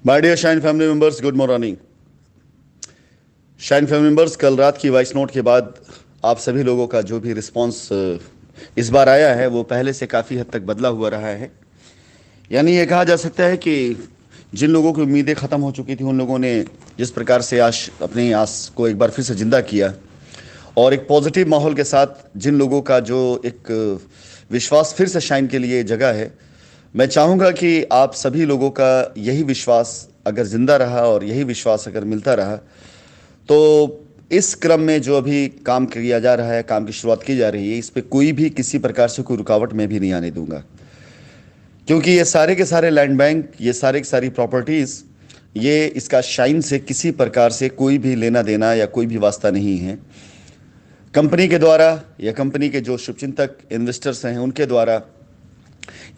My dear shine family members, good morning. Shine family members, कल रात की voice note के बाद आप सभी लोगों का जो भी रिस्पांस इस बार आया है वो पहले से काफ़ी हद तक बदला हुआ रहा है। यानी ये कहा जा सकता है कि जिन लोगों की उम्मीदें ख़त्म हो चुकी थी उन लोगों ने जिस प्रकार से आश अपनी आस को एक बार फिर से ज़िंदा किया, और एक पॉजिटिव माहौल के साथ जिन लोगों का जो एक विश्वास फिर से शाइन के लिए जगह है, मैं चाहूँगा कि आप सभी लोगों का यही विश्वास अगर ज़िंदा रहा और यही विश्वास अगर मिलता रहा तो इस क्रम में जो अभी काम किया जा रहा है, काम की शुरुआत की जा रही है, इस पे कोई भी किसी प्रकार से कोई रुकावट मैं भी नहीं आने दूंगा। क्योंकि ये सारे के सारे लैंड बैंक, ये सारे की सारी प्रॉपर्टीज़, ये इसका शाइन से किसी प्रकार से कोई भी लेना देना या कोई भी वास्ता नहीं है। कंपनी के द्वारा या कंपनी के जो शुभचिंतक इन्वेस्टर्स हैं उनके द्वारा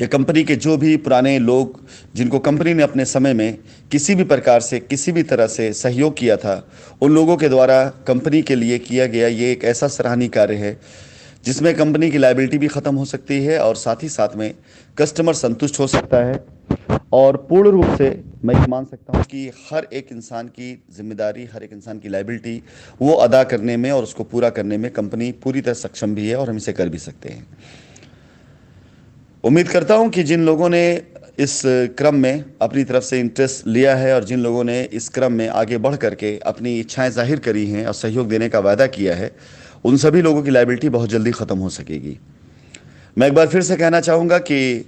या कंपनी के जो भी पुराने लोग जिनको कंपनी ने अपने समय में किसी भी प्रकार से किसी भी तरह से सहयोग किया था, उन लोगों के द्वारा कंपनी के लिए किया गया ये एक ऐसा सराहनीय कार्य है जिसमें कंपनी की लायबिलिटी भी ख़त्म हो सकती है और साथ ही साथ में कस्टमर संतुष्ट हो सकता है। और पूर्ण रूप से मैं ये मान सकता हूँ कि हर एक इंसान की जिम्मेदारी, हर एक इंसान की लायबिलिटी वो अदा करने में और उसको पूरा करने में कंपनी पूरी तरह सक्षम भी है और हम इसे कर भी सकते हैं। उम्मीद करता हूं कि जिन लोगों ने इस क्रम में अपनी तरफ से इंटरेस्ट लिया है और जिन लोगों ने इस क्रम में आगे बढ़ करके अपनी इच्छाएं जाहिर करी हैं और सहयोग देने का वादा किया है, उन सभी लोगों की लायबिलिटी बहुत जल्दी ख़त्म हो सकेगी। मैं एक बार फिर से कहना चाहूँगा कि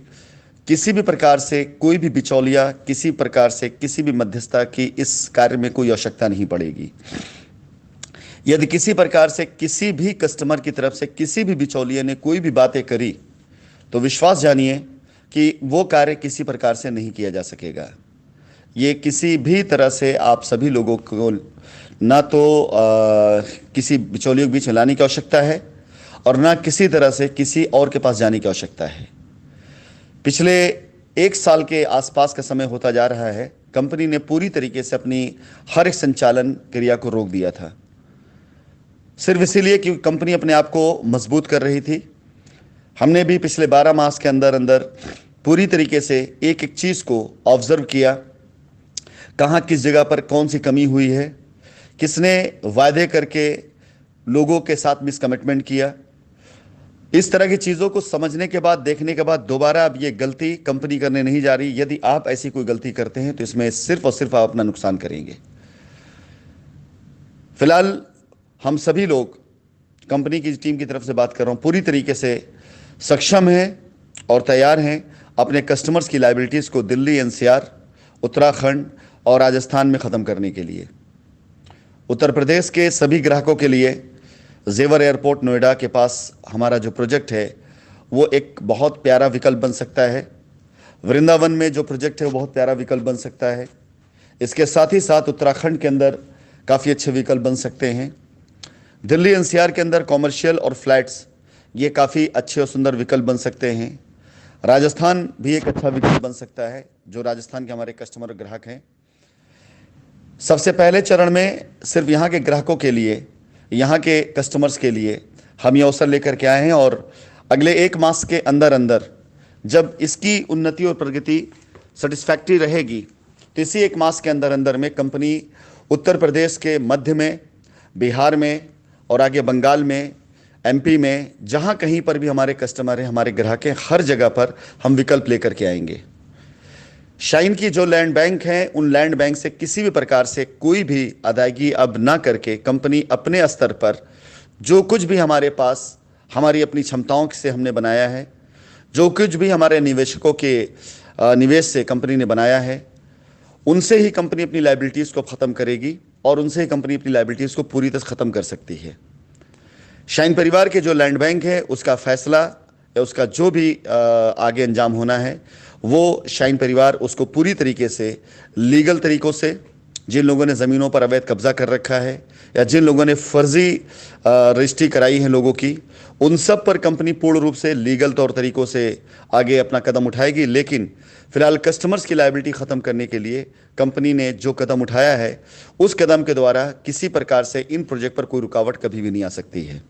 किसी भी प्रकार से कोई भी बिचौलिया, किसी प्रकार से किसी भी मध्यस्थता की इस कार्य में कोई आवश्यकता नहीं पड़ेगी। यदि किसी प्रकार से किसी भी कस्टमर की तरफ से किसी भी बिचौलिए ने कोई भी बातें करी तो विश्वास जानिए कि वो कार्य किसी प्रकार से नहीं किया जा सकेगा। ये किसी भी तरह से आप सभी लोगों को ना तो किसी बिचौलियों के बीच में लाने की आवश्यकता है और ना किसी तरह से किसी और के पास जाने की आवश्यकता है। पिछले 1 साल के आसपास का समय होता जा रहा है, कंपनी ने पूरी तरीके से अपनी हर एक संचालन क्रिया को रोक दिया था, सिर्फ इसीलिए कि कंपनी अपने आप को मजबूत कर रही थी। हमने भी पिछले 12 मास के अंदर अंदर पूरी तरीके से एक एक चीज़ को ऑब्जर्व किया, कहाँ किस जगह पर कौन सी कमी हुई है, किसने वायदे करके लोगों के साथ मिसकमिटमेंट किया। इस तरह की चीज़ों को समझने के बाद, देखने के बाद दोबारा अब ये गलती कंपनी करने नहीं जा रही। यदि आप ऐसी कोई गलती करते हैं तो इसमें सिर्फ और सिर्फ आप अपना नुकसान करेंगे। फिलहाल हम सभी लोग, कंपनी की टीम की तरफ से बात कर रहा हूँ, पूरी तरीके से सक्षम हैं और तैयार हैं अपने कस्टमर्स की लायबिलिटीज़ को दिल्ली, एनसीआर, उत्तराखंड और राजस्थान में ख़त्म करने के लिए। उत्तर प्रदेश के सभी ग्राहकों के लिए जेवर एयरपोर्ट नोएडा के पास हमारा जो प्रोजेक्ट है वो एक बहुत प्यारा विकल्प बन सकता है। वृंदावन में जो प्रोजेक्ट है वो बहुत प्यारा विकल्प बन सकता है। इसके साथ ही साथ उत्तराखंड के अंदर काफ़ी अच्छे विकल्प बन सकते हैं। दिल्ली एनसीआर के अंदर कॉमर्शियल और फ्लैट्स, ये काफ़ी अच्छे और सुंदर विकल्प बन सकते हैं। राजस्थान भी एक अच्छा विकल्प बन सकता है, जो राजस्थान के हमारे कस्टमर और ग्राहक हैं। सबसे पहले चरण में सिर्फ यहाँ के ग्राहकों के लिए, यहाँ के कस्टमर्स के लिए हम ये अवसर लेकर के आए हैं और अगले 1 मास के अंदर अंदर जब इसकी उन्नति और प्रगति सेटिस्फैक्ट्री रहेगी तो इसी 1 मास के अंदर अंदर में कंपनी उत्तर प्रदेश के मध्य में, बिहार में और आगे बंगाल में, एमपी में, जहाँ कहीं पर भी हमारे कस्टमर हैं, हमारे ग्राहक हैं, हर जगह पर हम विकल्प लेकर के आएंगे। शाइन की जो लैंड बैंक हैं, उन लैंड बैंक से किसी भी प्रकार से कोई भी अदायगी अब ना करके कंपनी अपने स्तर पर जो कुछ भी हमारे पास हमारी अपनी क्षमताओं से हमने बनाया है, जो कुछ भी हमारे निवेशकों के निवेश से कंपनी ने बनाया है, उनसे ही कंपनी अपनी लायबिलिटीज़ को ख़त्म करेगी और उनसे ही कंपनी अपनी लायबिलिटीज़ को पूरी तरह ख़त्म कर सकती है। शाइन परिवार के जो लैंड बैंक है उसका फैसला या उसका जो भी आगे अंजाम होना है वो शाइन परिवार उसको पूरी तरीके से लीगल तरीक़ों से, जिन लोगों ने ज़मीनों पर अवैध कब्जा कर रखा है या जिन लोगों ने फर्जी रजिस्ट्री कराई है लोगों की, उन सब पर कंपनी पूर्ण रूप से लीगल तौर तरीक़ों से आगे अपना कदम उठाएगी। लेकिन फ़िलहाल कस्टमर्स की लायबिलिटी ख़त्म करने के लिए कंपनी ने जो कदम उठाया है उस कदम के द्वारा किसी प्रकार से इन प्रोजेक्ट पर कोई रुकावट कभी भी नहीं आ सकती है।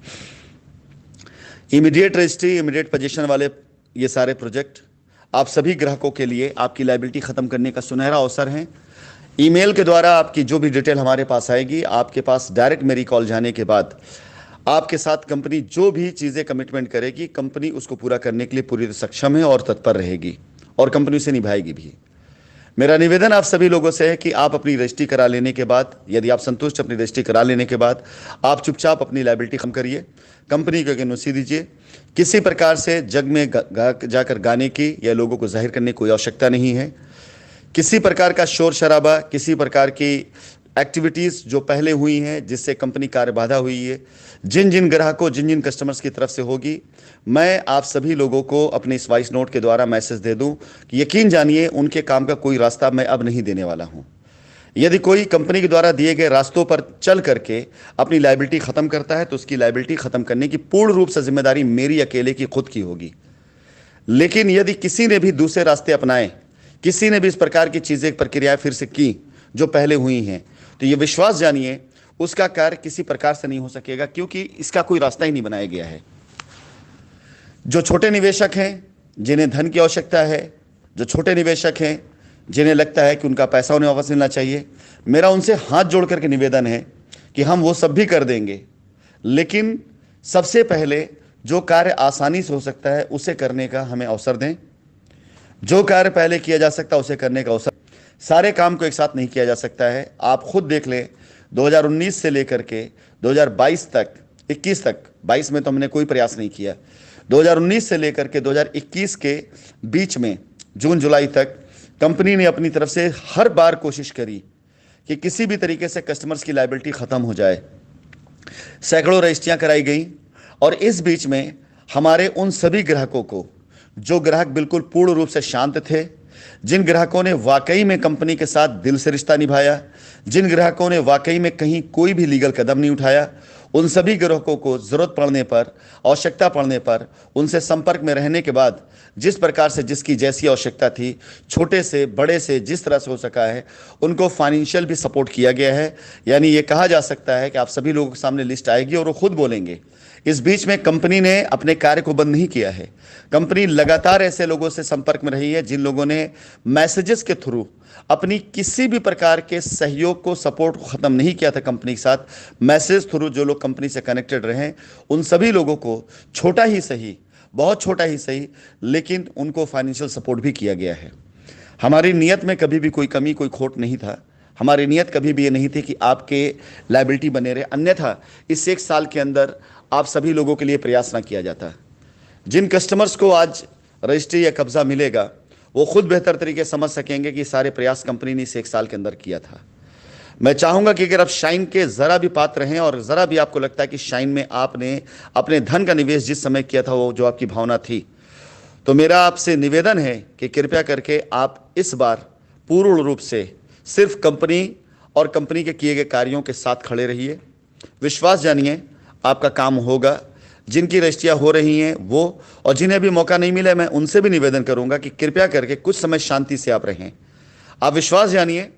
इमीडिएट रजिस्ट्री, इमीडिएट पोजीशन वाले ये सारे प्रोजेक्ट आप सभी ग्राहकों के लिए आपकी लायबिलिटी ख़त्म करने का सुनहरा अवसर है। ईमेल के द्वारा आपकी जो भी डिटेल हमारे पास आएगी, आपके पास डायरेक्ट मेरी कॉल जाने के बाद आपके साथ कंपनी जो भी चीज़ें कमिटमेंट करेगी, कंपनी उसको पूरा करने के लिए पूरी तरह सक्षम है और तत्पर रहेगी और कंपनी उसे निभाएगी भी। मेरा निवेदन आप सभी लोगों से है कि आप अपनी रजिस्ट्री करा लेने के बाद, यदि आप संतुष्ट अपनी रजिस्ट्री करा लेने के बाद, आप चुपचाप अपनी लायबिलिटी कम करिए, कंपनी को एनओसी दीजिए। किसी प्रकार से जग में जाकर गाने की या लोगों को जाहिर करने की कोई आवश्यकता नहीं है। किसी प्रकार का शोर शराबा, किसी प्रकार की एक्टिविटीज़ जो पहले हुई हैं जिससे कंपनी कार्य बाधा हुई है, जिन जिन ग्राहकों, जिन जिन कस्टमर्स की तरफ से होगी, मैं आप सभी लोगों को अपने इस वॉइस नोट के द्वारा मैसेज दे दूं कि यकीन जानिए उनके काम का कोई रास्ता मैं अब नहीं देने वाला हूं। यदि कोई कंपनी के द्वारा दिए गए रास्तों पर चल करके अपनी लायबिलिटी ख़त्म करता है तो उसकी लायबिलिटी ख़त्म करने की पूर्ण रूप से जिम्मेदारी मेरी अकेले की खुद की होगी। लेकिन यदि किसी ने भी दूसरे रास्ते अपनाए, किसी ने भी इस प्रकार की चीज़ें, प्रक्रियाएं फिर से की जो पहले हुई हैं, तो ये विश्वास जानिए उसका कार्य किसी प्रकार से नहीं हो सकेगा, क्योंकि इसका कोई रास्ता ही नहीं बनाया गया है। जो छोटे निवेशक हैं, जिन्हें धन की आवश्यकता है, जो छोटे निवेशक हैं जिन्हें लगता है कि उनका पैसा उन्हें वापस मिलना चाहिए, मेरा उनसे हाथ जोड़ करके निवेदन है कि हम वो सब भी कर देंगे, लेकिन सबसे पहले जो कार्य आसानी से हो सकता है उसे करने का हमें अवसर दें। जो कार्य पहले किया जा सकता है उसे करने का अवसर। सारे काम को एक साथ नहीं किया जा सकता है। आप खुद देख लें, 2019 से लेकर के 2022 तक, 21 तक, 22 में तो हमने कोई प्रयास नहीं किया, 2019 से लेकर के 2021 के बीच में जून जुलाई तक कंपनी ने अपनी तरफ से हर बार कोशिश करी कि किसी भी तरीके से कस्टमर्स की लायबिलिटी ख़त्म हो जाए। सैकड़ों रजिस्ट्रियाँ कराई गई और इस बीच में हमारे उन सभी ग्राहकों को, जो ग्राहक बिल्कुल पूर्ण रूप से शांत थे, जिन ग्राहकों ने वाकई में कंपनी के साथ दिल से रिश्ता निभाया, जिन ग्राहकों ने वाकई में कहीं कोई भी लीगल कदम नहीं उठाया, उन सभी ग्राहकों को ज़रूरत पड़ने पर, आवश्यकता पड़ने पर उनसे संपर्क में रहने के बाद जिस प्रकार से जिसकी जैसी आवश्यकता थी, छोटे से बड़े से जिस तरह से हो सका है, उनको फाइनेंशियल भी सपोर्ट किया गया है। यानी ये कहा जा सकता है कि आप सभी लोगों के सामने लिस्ट आएगी और वो खुद बोलेंगे। इस बीच में कंपनी ने अपने कार्य को बंद नहीं किया है। कंपनी लगातार ऐसे लोगों से संपर्क में रही है जिन लोगों ने मैसेजेस के थ्रू अपनी किसी भी प्रकार के सहयोग को, सपोर्ट को ख़त्म नहीं किया था कंपनी के साथ। मैसेज थ्रू जो लोग कंपनी से कनेक्टेड रहे, उन सभी लोगों को छोटा ही सही, बहुत छोटा ही सही, लेकिन उनको फाइनेंशियल सपोर्ट भी किया गया है। हमारी नीयत में कभी भी कोई कमी, कोई खोट नहीं था। हमारी नीयत कभी भी ये नहीं थी कि आपके लायबिलिटी बने रहे, अन्यथा इस 1 साल के अंदर आप सभी लोगों के लिए प्रयास ना किया जाता। जिन कस्टमर्स को आज रजिस्ट्री या कब्जा मिलेगा, वो खुद बेहतर तरीके से समझ सकेंगे कि सारे प्रयास कंपनी ने इस 1 साल के अंदर किया था। मैं चाहूँगा कि अगर आप शाइन के ज़रा भी पात्र हैं और ज़रा भी आपको लगता है कि शाइन में आपने अपने धन का निवेश जिस समय किया था, वो जो आपकी भावना थी, तो मेरा आपसे निवेदन है कि कृपया करके आप इस बार पूर्ण रूप से सिर्फ कंपनी और कंपनी के किए गए कार्यों के साथ खड़े रहिए। विश्वास जानिए आपका काम होगा। जिनकी रजिस्ट्रियाँ हो रही हैं वो, और जिन्हें भी मौका नहीं मिला, मैं उनसे भी निवेदन करूंगा कि कृपया करके कुछ समय शांति से आप रहें। आप विश्वास जानिए,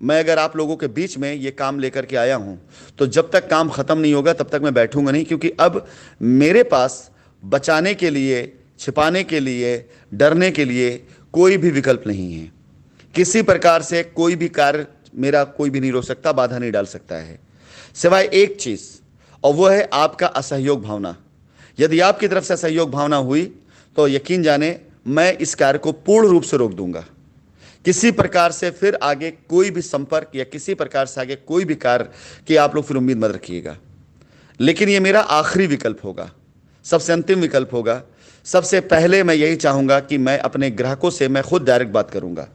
मैं अगर आप लोगों के बीच में ये काम लेकर के आया हूं, तो जब तक काम ख़त्म नहीं होगा तब तक मैं बैठूंगा नहीं, क्योंकि अब मेरे पास बचाने के लिए, छिपाने के लिए, डरने के लिए कोई भी विकल्प नहीं है। किसी प्रकार से कोई भी कार्य मेरा कोई भी नहीं रोक सकता, बाधा नहीं डाल सकता है, सिवाय एक चीज़, और वो है आपका असहयोग भावना। यदि आपकी तरफ से असहयोग भावना हुई तो यकीन जाने मैं इस कार्य को पूर्ण रूप से रोक दूंगा। किसी प्रकार से फिर आगे कोई भी संपर्क या किसी प्रकार से आगे कोई भी कार्य की आप लोग फिर उम्मीद मत रखिएगा। लेकिन ये मेरा आखिरी विकल्प होगा, सबसे अंतिम विकल्प होगा। सबसे पहले मैं यही चाहूँगा कि मैं अपने ग्राहकों से मैं खुद डायरेक्ट बात करूँगा।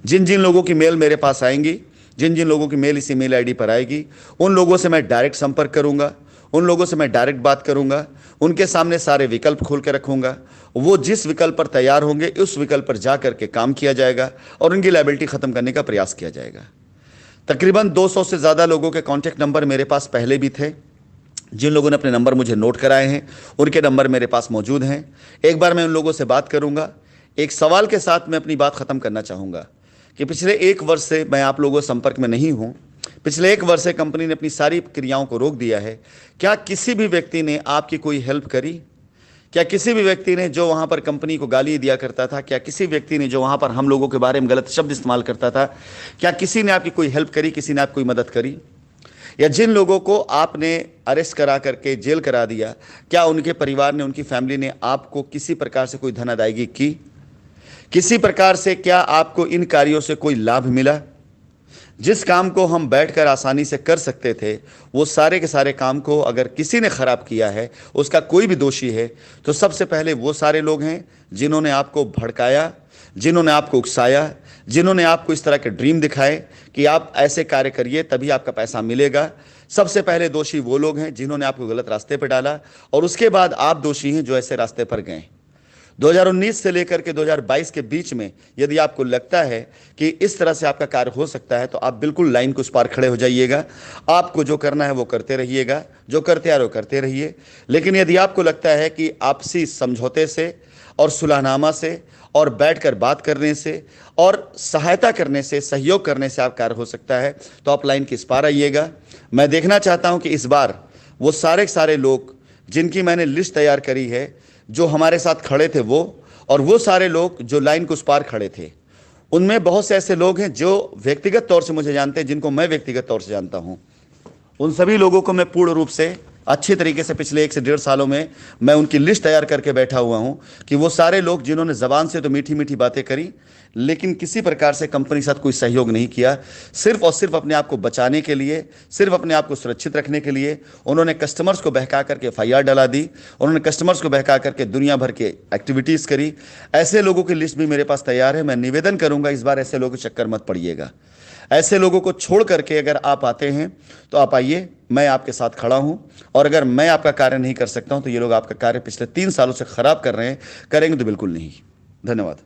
जिन जिन लोगों की मेल मेरे पास आएंगी, जिन जिन लोगों की मेल इसी मेल आईडी पर आएगी, उन लोगों से मैं डायरेक्ट संपर्क करूंगा, उन लोगों से मैं डायरेक्ट बात करूंगा, उनके सामने सारे विकल्प खोल के रखूंगा। वो जिस विकल्प पर तैयार होंगे उस विकल्प पर जा करके काम किया जाएगा और उनकी लायबिलिटी ख़त्म करने का प्रयास किया जाएगा। तकरीबन 200 से ज़्यादा लोगों के कॉन्टैक्ट नंबर मेरे पास पहले भी थे। जिन लोगों ने अपने नंबर मुझे नोट कराए हैं उनके नंबर मेरे पास मौजूद हैं। एक बार मैं उन लोगों से बात करूंगा। एक सवाल के साथ मैं अपनी बात ख़त्म करना चाहूँगा कि पिछले 1 वर्ष से मैं आप लोगों के संपर्क में नहीं हूँ। पिछले 1 वर्ष से कंपनी ने अपनी सारी क्रियाओं को रोक दिया है। क्या किसी भी व्यक्ति ने आपकी कोई हेल्प करी? क्या किसी भी व्यक्ति ने जो वहां पर कंपनी को गाली दिया करता था, क्या किसी व्यक्ति ने जो वहां पर हम लोगों के बारे में गलत शब्द इस्तेमाल करता था, क्या किसी ने आपकी कोई हेल्प करी, किसी ने आपकी कोई मदद करी? या जिन लोगों को आपने अरेस्ट करा करके जेल करा दिया, क्या उनके परिवार ने, उनकी फैमिली ने आपको किसी प्रकार से कोई धन अदायगी की? किसी प्रकार से क्या आपको इन कार्यों से कोई लाभ मिला? जिस काम को हम बैठकर आसानी से कर सकते थे, वो सारे के सारे काम को अगर किसी ने खराब किया है, उसका कोई भी दोषी है, तो सबसे पहले वो सारे लोग हैं जिन्होंने आपको भड़काया, जिन्होंने आपको उकसाया, जिन्होंने आपको इस तरह के ड्रीम दिखाए कि आप ऐसे कार्य करिए तभी आपका पैसा मिलेगा। सबसे पहले दोषी वो लोग हैं जिन्होंने आपको गलत रास्ते पर डाला, और उसके बाद आप दोषी हैं जो ऐसे रास्ते पर गए। 2019 से लेकर के 2022 के बीच में यदि आपको लगता है कि इस तरह से आपका कार्य हो सकता है, तो आप बिल्कुल लाइन के उस पार खड़े हो जाइएगा। आपको जो करना है वो करते रहिएगा, जो करते आ रहे हो करते रहिए। लेकिन यदि आपको लगता है कि आपसी समझौते से और सुलहनामा से और बैठकर बात करने से और सहायता करने से, सहयोग करने से आप कार्य हो सकता है, तो आप लाइन के इस पार आइएगा। मैं देखना चाहता हूं कि इस बार वो सारे के सारे लोग जिनकी मैंने लिस्ट तैयार करी है, जो हमारे साथ खड़े थे वो, और वो सारे लोग जो लाइन के उस पार खड़े थे, उनमें बहुत से ऐसे लोग हैं जो व्यक्तिगत तौर से मुझे जानते हैं, जिनको मैं व्यक्तिगत तौर से जानता हूं। उन सभी लोगों को मैं पूर्ण रूप से अच्छे तरीके से पिछले 1 से 1.5 सालों में मैं उनकी लिस्ट तैयार करके बैठा हुआ हूं कि वो सारे लोग जिन्होंने ज़बान से तो मीठी मीठी बातें करी, लेकिन किसी प्रकार से कंपनी के साथ कोई सहयोग नहीं किया, सिर्फ और सिर्फ अपने आप को बचाने के लिए, सिर्फ अपने आप को सुरक्षित रखने के लिए उन्होंने कस्टमर्स को बहका करके FIR डला दी, उन्होंने कस्टमर्स को बहका करके दुनिया भर के एक्टिविटीज़ करी। ऐसे लोगों की लिस्ट भी मेरे पास तैयार है। मैं निवेदन करूंगा, इस बार ऐसे लोगों के चक्कर मत पड़िएगा। ऐसे लोगों को छोड़ करके अगर आप आते हैं तो आप आइए, मैं आपके साथ खड़ा हूं। और अगर मैं आपका कार्य नहीं कर सकता हूं, तो ये लोग आपका कार्य पिछले 3 सालों से खराब कर रहे हैं, करेंगे तो बिल्कुल नहीं। धन्यवाद।